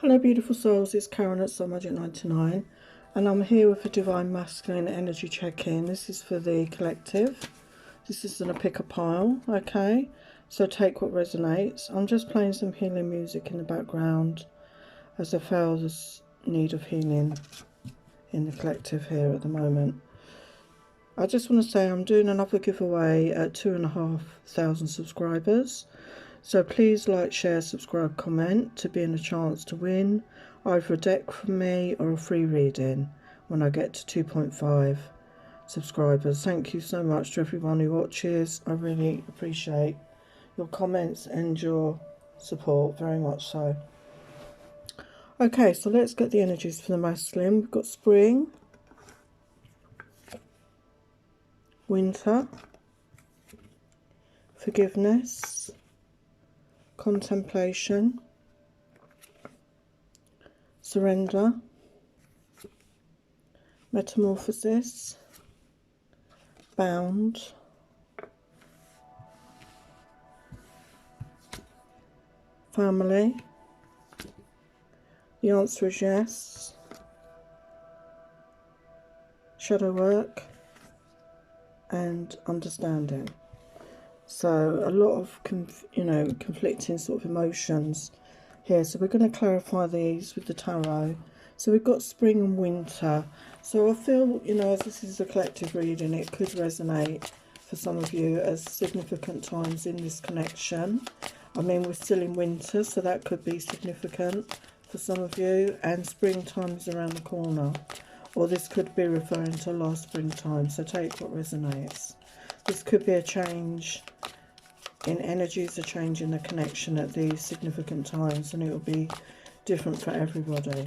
Hello beautiful souls, it's Karen at Soulmates 99 and I'm here with a Divine Masculine Energy check-in. This is for the collective. This isn't a pick a pile, okay? So take what resonates. I'm just playing some healing music in the background as I feel this need of healing in the collective here at the moment. I just want to say I'm doing another giveaway at 2,500 subscribers. So please like, share, subscribe, comment to be in a chance to win either a deck from me or a free reading when I get to 2.5 subscribers. Thank you so much to everyone who watches. I really appreciate your comments and your support, very much so. Okay, so let's get the energies for the masculine. We've got spring, winter, forgiveness, contemplation, surrender, metamorphosis, bound, family. The answer is yes. Shadow work and understanding. So a lot of conflicting sort of emotions here. So we're going to clarify these with the tarot. So we've got spring and winter. So I feel, as this is a collective reading, it could resonate for some of you as significant times in this connection. I mean, we're still in winter, so that could be significant for some of you. And springtime is around the corner. Or this could be referring to last springtime. So take what resonates. This could be a change in energies, a change in the connection at these significant times, and it will be different for everybody.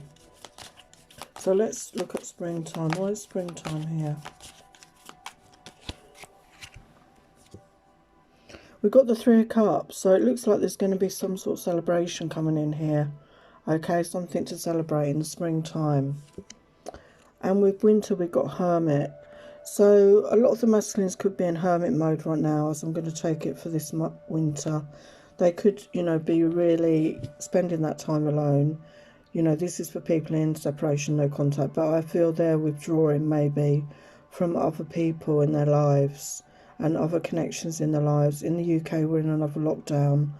So let's look at springtime. Why is springtime here? We've got the Three of Cups, so it looks like there's going to be some sort of celebration coming in here. Okay, something to celebrate in the springtime. And with winter, we've got Hermit. So a lot of the masculines could be in hermit mode right now, as I'm going to take it for this winter. They could, be really spending that time alone. This is for people in separation, no contact. But I feel they're withdrawing maybe from other people in their lives and other connections in their lives. In the UK, we're in another lockdown.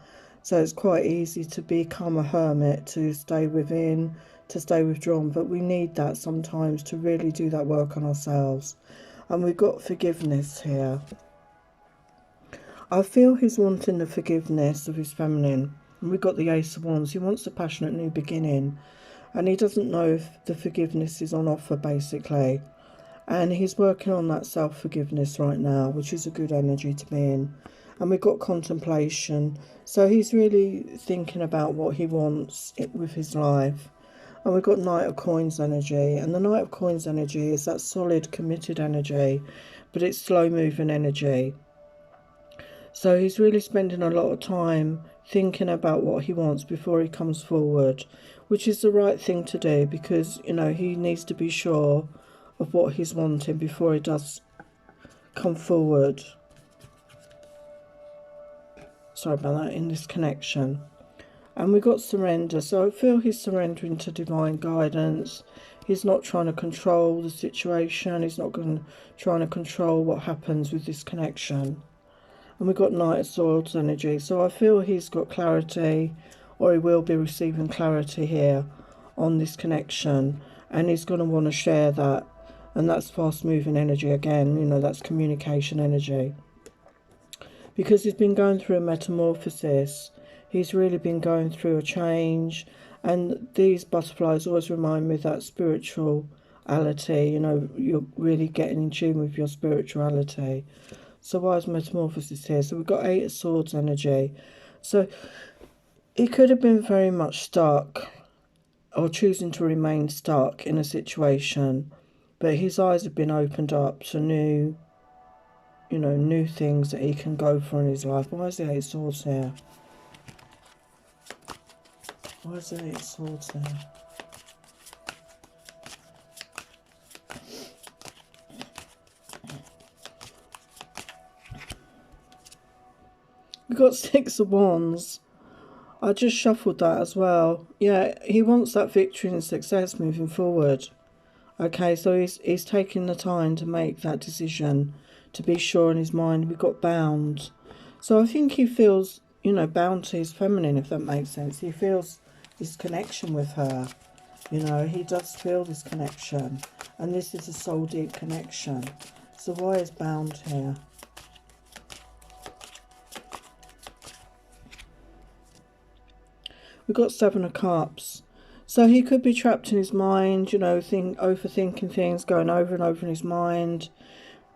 So it's quite easy to become a hermit, to stay within, to stay withdrawn. But we need that sometimes to really do that work on ourselves. And we've got forgiveness here. I feel he's wanting the forgiveness of his feminine. And we've got the Ace of Wands. He wants a passionate new beginning. And he doesn't know if the forgiveness is on offer, basically. And he's working on that self-forgiveness right now, which is a good energy to be in. And we've got contemplation. So he's really thinking about what he wants with his life. And we've got Knight of Coins energy. And the Knight of Coins energy is that solid, committed energy. But it's slow-moving energy. So he's really spending a lot of time thinking about what he wants before he comes forward. Which is the right thing to do. Because, he needs to be sure of what he's wanting before he does come forward. Sorry about that, in this connection. And we've got surrender. So I feel he's surrendering to divine guidance. He's not trying to control the situation. He's not trying to control what happens with this connection. And we've got Knight of Swords energy. So I feel he's got clarity, or he will be receiving clarity here on this connection. And he's going to want to share that. And that's fast moving energy again. That's communication energy. Because he's been going through a metamorphosis. He's really been going through a change. And these butterflies always remind me of that spirituality. You're really getting in tune with your spirituality. So why is metamorphosis here? So we've got Eight of Swords energy. So he could have been very much stuck, or choosing to remain stuck in a situation. But his eyes have been opened up to new things that he can go for in his life. Why is the Eight of Swords here? Why is the Eight of Swords there? We've got Six of Wands. I just shuffled that as well. Yeah, he wants that victory and success moving forward. Okay, so he's taking the time to make that decision, to be sure in his mind. We've got bound. So I think he feels, you know, bound to his feminine, if that makes sense. He feels this connection with her. You know, he does feel this connection. And this is a soul deep connection. So why is bound here? We've got Seven of Cups. So he could be trapped in his mind, you know, overthinking things, going over and over in his mind,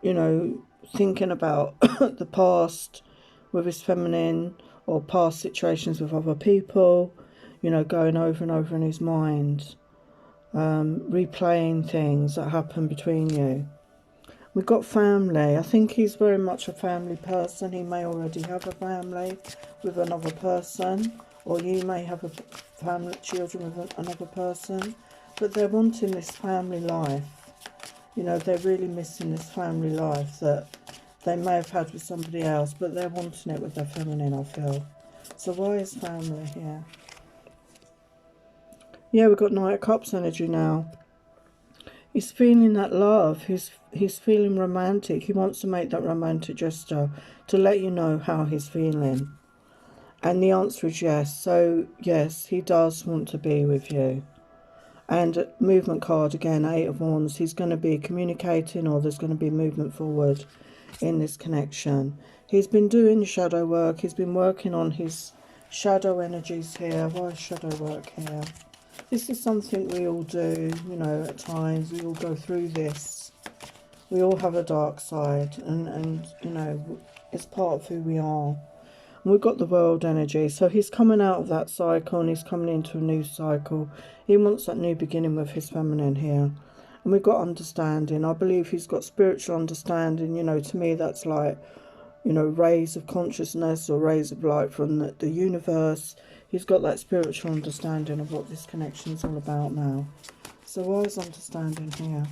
you know, thinking about the past with his feminine or past situations with other people, you know, going over and over in his mind, replaying things that happen between you. We've got family. I think he's very much a family person. He may already have a family with another person, or you may have a family, children with another person, but they're wanting this family life. You know, they're really missing this family life that they may have had with somebody else, but they're wanting it with their feminine, I feel. So why is family here? Yeah, we've got Knight of Cups energy now. He's feeling that love. He's feeling romantic. He wants to make that romantic gesture to let you know how he's feeling. And the answer is yes. So, yes, he does want to be with you. And movement card, again, Eight of Wands. He's going to be communicating, or there's going to be movement forward in this connection. He's been doing shadow work. He's been working on his shadow energies here. Why is shadow work here? This is something we all do, you know, at times. We all go through this. We all have a dark side, and you know, it's part of who we are. And we've got the world energy. So he's coming out of that cycle and he's coming into a new cycle. He wants that new beginning with his feminine here. And we've got understanding. I believe he's got spiritual understanding. You know, to me that's like, you know, rays of consciousness or rays of light from the universe. He's got that spiritual understanding of what this connection is all about now. So why is understanding here?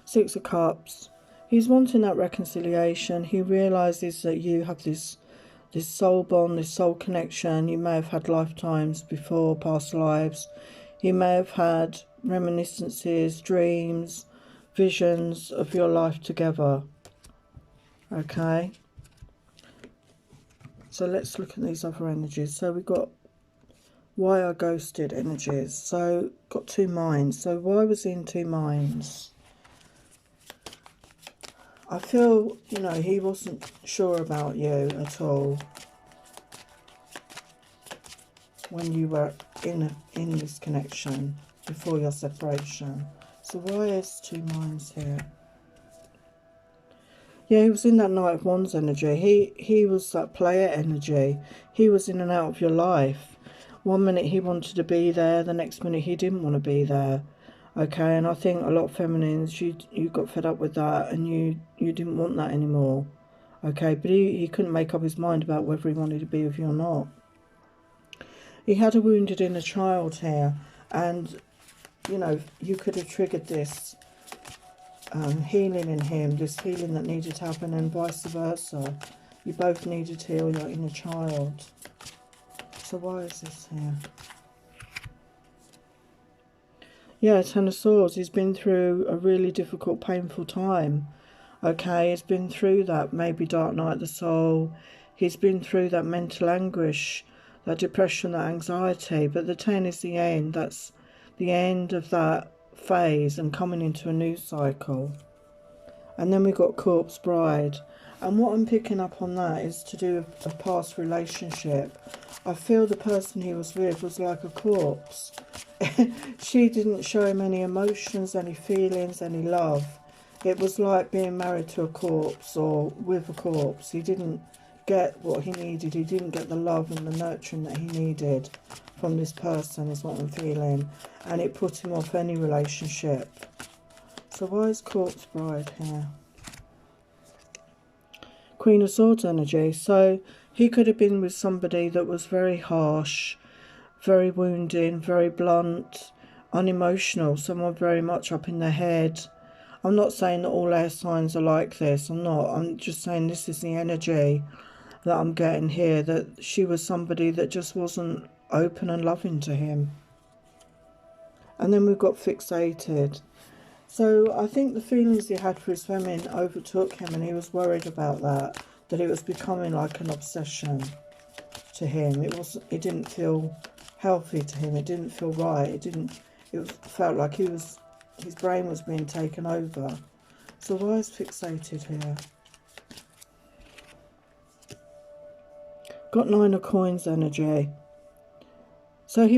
Six of Cups. He's wanting that reconciliation. He realises that you have this soul bond, this soul connection. You may have had lifetimes before, past lives. You may have had reminiscences, dreams, visions of your life together. Okay. So let's look at these other energies. So we've got why are ghosted energies. So got two minds. So why was he in two minds? I feel, you know, he wasn't sure about you at all when you were in this connection before your separation. So why is two minds here? Yeah, he was in that Knight of Wands energy. He was that player energy. He was in and out of your life. One minute he wanted to be there, the next minute he didn't want to be there. Okay, and I think a lot of feminines, you got fed up with that and you didn't want that anymore. Okay, but he couldn't make up his mind about whether he wanted to be with you or not. He had a wounded inner child here, and, you know, you could have triggered this healing in him, this healing that needed to happen, and vice versa. You both needed to heal your inner child. So why is this here? Yeah, Ten of Swords. He's been through a really difficult, painful time. Okay, he's been through that maybe dark night of the soul. He's been through that mental anguish, that depression, that anxiety. But the 10 is the end. That's the end of that phase and coming into a new cycle. And then we've got Corpse Bride. And what I'm picking up on that is to do with a past relationship. I feel the person he was with was like a corpse. She didn't show him any emotions, any feelings, any love. It was like being married to a corpse or with a corpse. He didn't get what he needed. He didn't get the love and the nurturing that he needed from this person, is what I'm feeling. And it put him off any relationship. So why is Corpse Bride here? Queen of Swords energy. So he could have been with somebody that was very harsh, very wounding, very blunt, unemotional, someone very much up in their head. I'm not saying that all air signs are like this. I'm not. I'm just saying this is the energy that I'm getting here, that she was somebody that just wasn't open and loving to him. And then we've got fixated. So I think the feelings he had for his feminine overtook him, and he was worried about that it was becoming like an obsession to him. It didn't feel healthy to him. It didn't feel right. It felt like his brain was being taken over. So why is fixated here? Got 9 of Coins energy. So he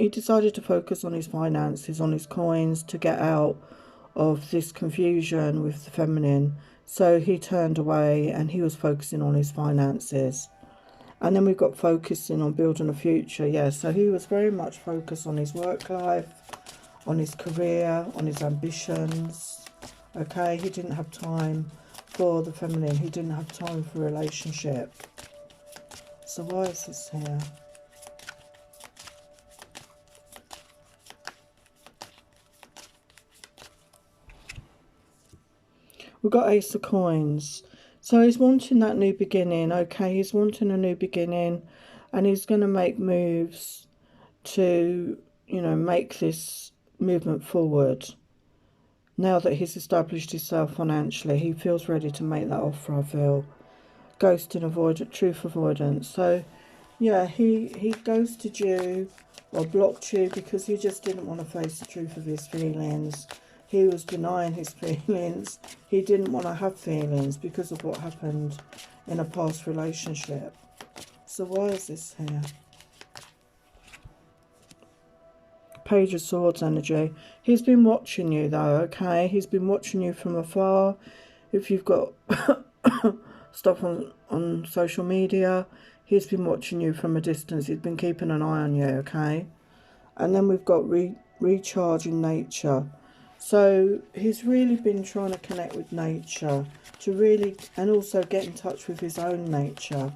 decided to focus on his finances, on his coins, to get out of this confusion with the feminine. So he turned away and he was focusing on his finances. And then we've got focusing on building a future. Yeah, so he was very much focused on his work life, on his career, on his ambitions. Okay, he didn't have time for the feminine. He didn't have time for a relationship. So why is this here? We've got Ace of Coins. So he's wanting that new beginning. Okay, he's wanting a new beginning, and he's going to make moves to, make this movement forward. Now that he's established himself financially, he feels ready to make that offer, I feel. Ghosting, truth avoidance. So, yeah, he ghosted you or blocked you because he just didn't want to face the truth of his feelings. He was denying his feelings. He didn't want to have feelings because of what happened in a past relationship. So why is this here? Page of Swords energy. He's been watching you though, okay? He's been watching you from afar. If you've got stuff on social media, he's been watching you from a distance. He's been keeping an eye on you, okay? And then we've got recharge in nature. So he's really been trying to connect with nature, and also get in touch with his own nature,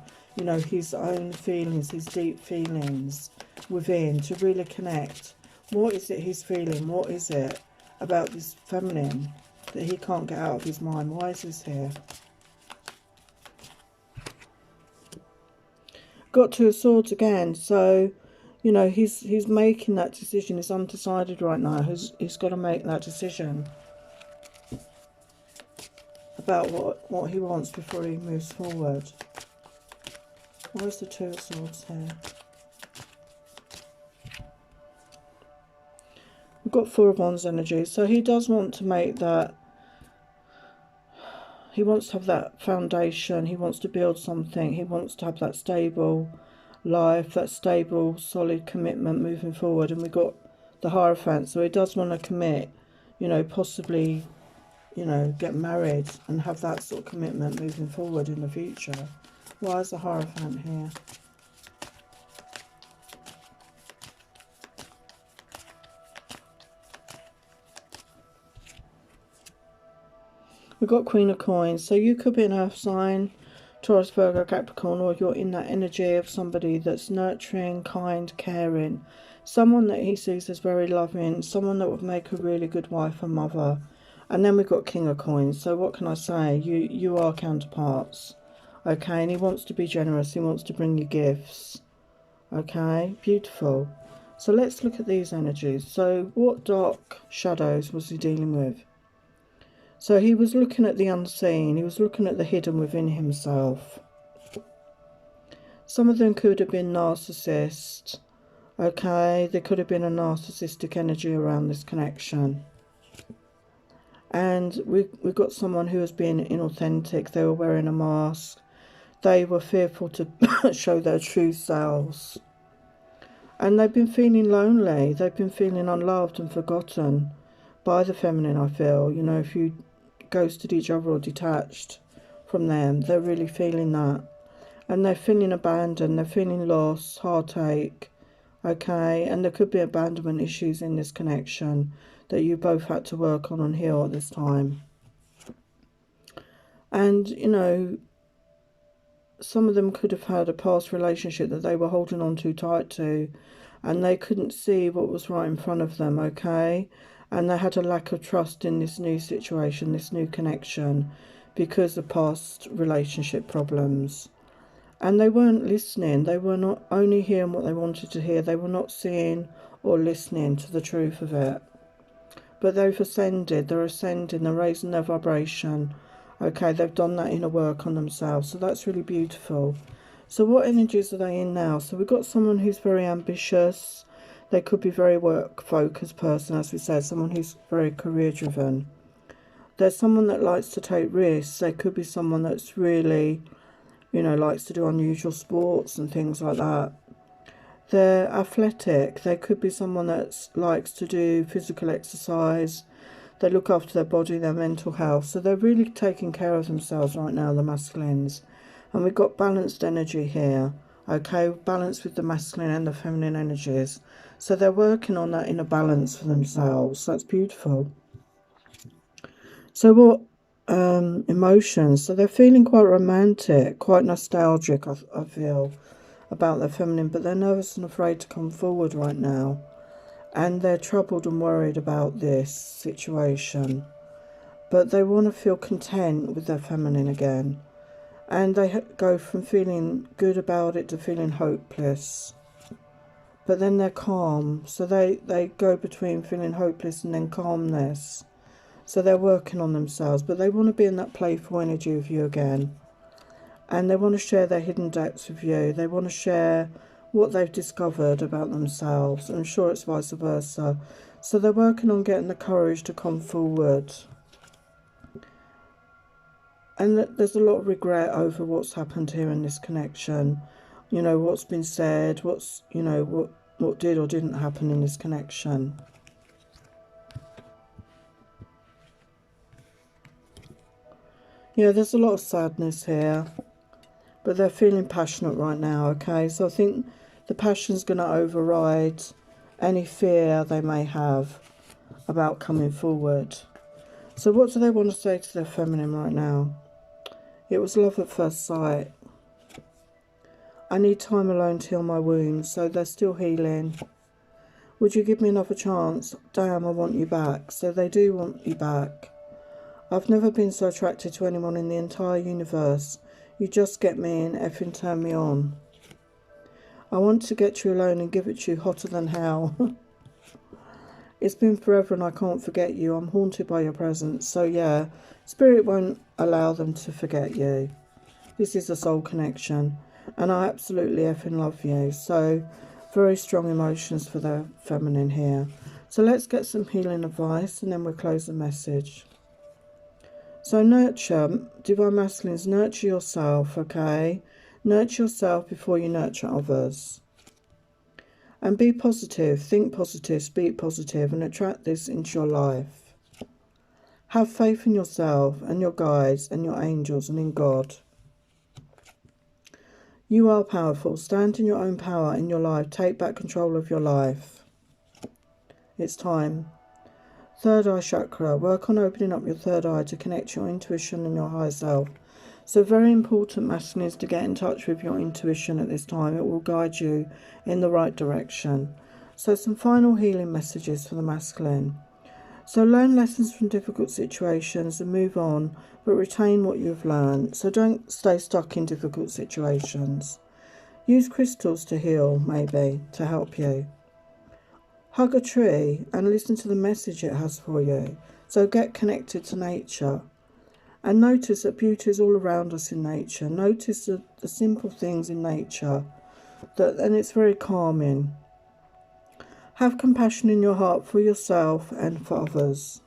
his own feelings, his deep feelings within, to really connect. What is it he's feeling? What is it about this feminine that he can't get out of his mind? Why is this here? Got 2 of Swords again. So, he's making that decision. He's undecided right now. He's got to make that decision about what he wants before he moves forward. Where's the 2 of Swords here? We've got 4 of Wands energy. So he does want to make that. He wants to have that foundation. He wants to build something. He wants to have that stable life, that stable, solid commitment moving forward. And we've got the Hierophant. So he does want to commit, possibly, get married and have that sort of commitment moving forward in the future. Why is the Hierophant here? We've got Queen of Coins. So you could be an earth sign, Taurus, Virgo, Capricorn, or you're in that energy of somebody that's nurturing, kind, caring. Someone that he sees as very loving. Someone that would make a really good wife and mother. And then we've got King of Coins. So what can I say? You are counterparts. Okay, and he wants to be generous. He wants to bring you gifts. Okay, beautiful. So let's look at these energies. So what dark shadows was he dealing with? So he was looking at the unseen. He was looking at the hidden within himself. Some of them could have been narcissists. Okay, there could have been a narcissistic energy around this connection. And we've got someone who was being inauthentic. They were wearing a mask. They were fearful to show their true selves. And they've been feeling lonely. They've been feeling unloved and forgotten by the feminine, I feel. If you ghosted each other or detached from them, they're really feeling that. And they're feeling abandoned. They're feeling loss, heartache. Okay, and there could be abandonment issues in this connection that you both had to work on and heal at this time. And, some of them could have had a past relationship that they were holding on too tight to, and they couldn't see what was right in front of them, okay? And they had a lack of trust in this new situation, this new connection, because of past relationship problems. And they weren't listening. They were not only hearing what they wanted to hear. They were not seeing or listening to the truth of it. But they've ascended. They're ascending. They're raising their vibration. Okay, they've done that inner work on themselves. So that's really beautiful. So what energies are they in now? So we've got someone who's very ambitious. They could be very work-focused person, as we said. Someone who's very career-driven. There's someone that likes to take risks. They could be someone that's really, you know, likes to do unusual sports and things like that. They're athletic. They could be someone that likes to do physical exercise. They look after their body, their mental health. So they're really taking care of themselves right now, the masculines. And we've got balanced energy here. Okay, balance with the masculine and the feminine energies. So they're working on that inner balance for themselves. That's beautiful. So what emotions? So they're feeling quite romantic, quite nostalgic, I feel, about their feminine, but they're nervous and afraid to come forward right now. And they're troubled and worried about this situation. But they want to feel content with their feminine again. And they go from feeling good about it to feeling hopeless. But then they're calm. So they go between feeling hopeless and then calmness. So they're working on themselves, but they want to be in that playful energy with you again. And they want to share their hidden depths with you. They want to share what they've discovered about themselves. I'm sure it's vice versa. So they're working on getting the courage to come forward. And there's a lot of regret over what's happened here in this connection. You know, what's been said, you know, what did or didn't happen in this connection. Yeah, there's a lot of sadness here, but they're feeling passionate right now, okay? So I think the passion's going to override any fear they may have about coming forward. So what do they want to say to their feminine right now? It was love at first sight. I need time alone to heal my wounds, so they're still healing. Would you give me another chance? Damn, I want you back. So they do want you back. I've never been so attracted to anyone in the entire universe. You just get me and effing turn me on. I want to get you alone and give it to you hotter than hell. It's been forever and I can't forget you. I'm haunted by your presence. So yeah, spirit won't allow them to forget you. This is a soul connection. And I absolutely effing love you. So very strong emotions for the feminine here. So let's get some healing advice and then we'll close the message. So nurture, divine masculines, nurture yourself, okay? Nurture yourself before you nurture others. And be positive, think positive, speak positive, and attract this into your life. Have faith in yourself and your guides and your angels and in God. You are powerful. Stand in your own power in your life. Take back control of your life. It's time. Third eye chakra. Work on opening up your third eye to connect your intuition and your higher self. So very important, masculine, is to get in touch with your intuition at this time. It will guide you in the right direction. So some final healing messages for the masculine. So learn lessons from difficult situations and move on, but retain what you've learned. So don't stay stuck in difficult situations. Use crystals to heal, maybe, to help you. Hug a tree and listen to the message it has for you. So get connected to nature. And notice that beauty is all around us in nature. Notice the simple things in nature. And it's very calming. Have compassion in your heart for yourself and for others.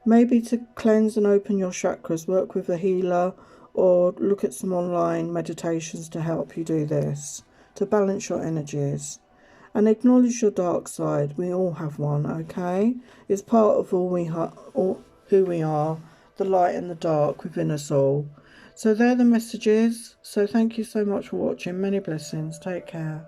Maybe to cleanse and open your chakras, work with a healer or look at some online meditations to help you do this. To balance your energies. And acknowledge your dark side. We all have one, okay? It's part of who we are, the light and the dark within us all. So they're the messages. So thank you so much for watching. Many blessings. Take care.